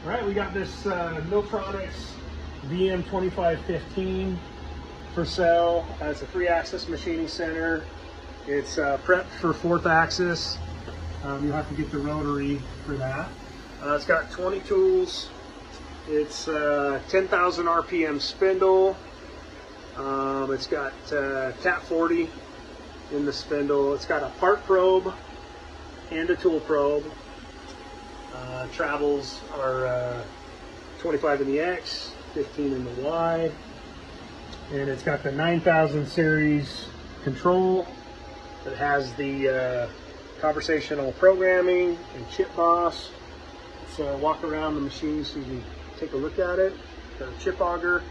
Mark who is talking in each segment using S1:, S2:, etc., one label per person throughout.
S1: All right, we got this MILLTRONICS VM2515 for sale as a 3-axis machining center. It's prepped for 4th axis. You'll have to get the rotary for that. It's got 20 tools. It's 10,000 RPM spindle. It's got Cat 40 in the spindle. It's got a part probe and a tool probe. Travels are 25 in the X, 15 in the Y. And it's got the 9000 series control. It has the conversational programming and chip boss. Let's walk around the machine so you can take a look at it. Got a chip auger.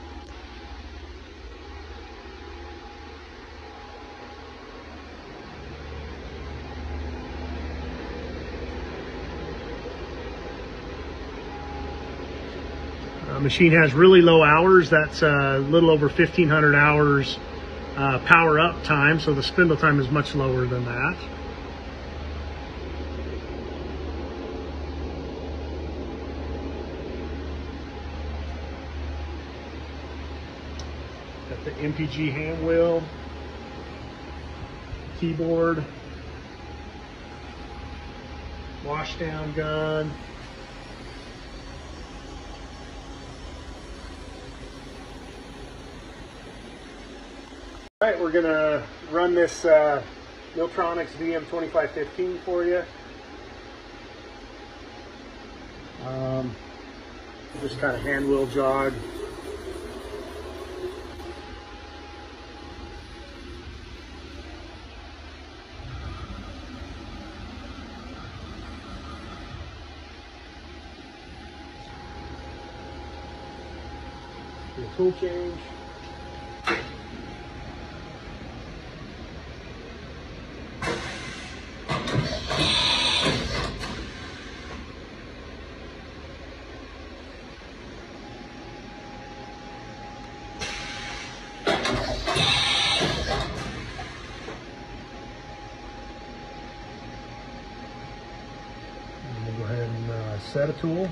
S1: Machine has really low hours. That's a little over 1,500 hours power up time, so the spindle time is much lower than that. Got the MPG hand wheel, keyboard, washdown gun. All right, we're gonna run this MILLTRONICS VM2515 for you. Just kind of hand wheel jog. Do a tool change. We'll go ahead and set a tool.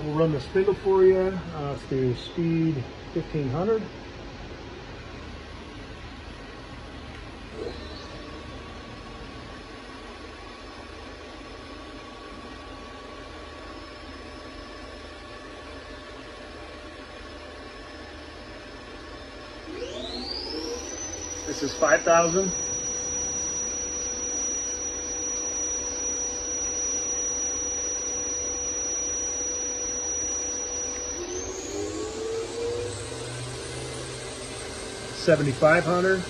S1: We'll run the spindle for you. Let's do speed 1500. This is 5,000. $7,500.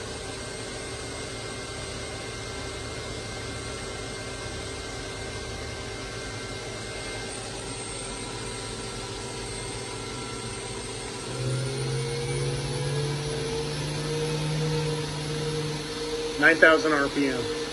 S1: $9,000 RPM.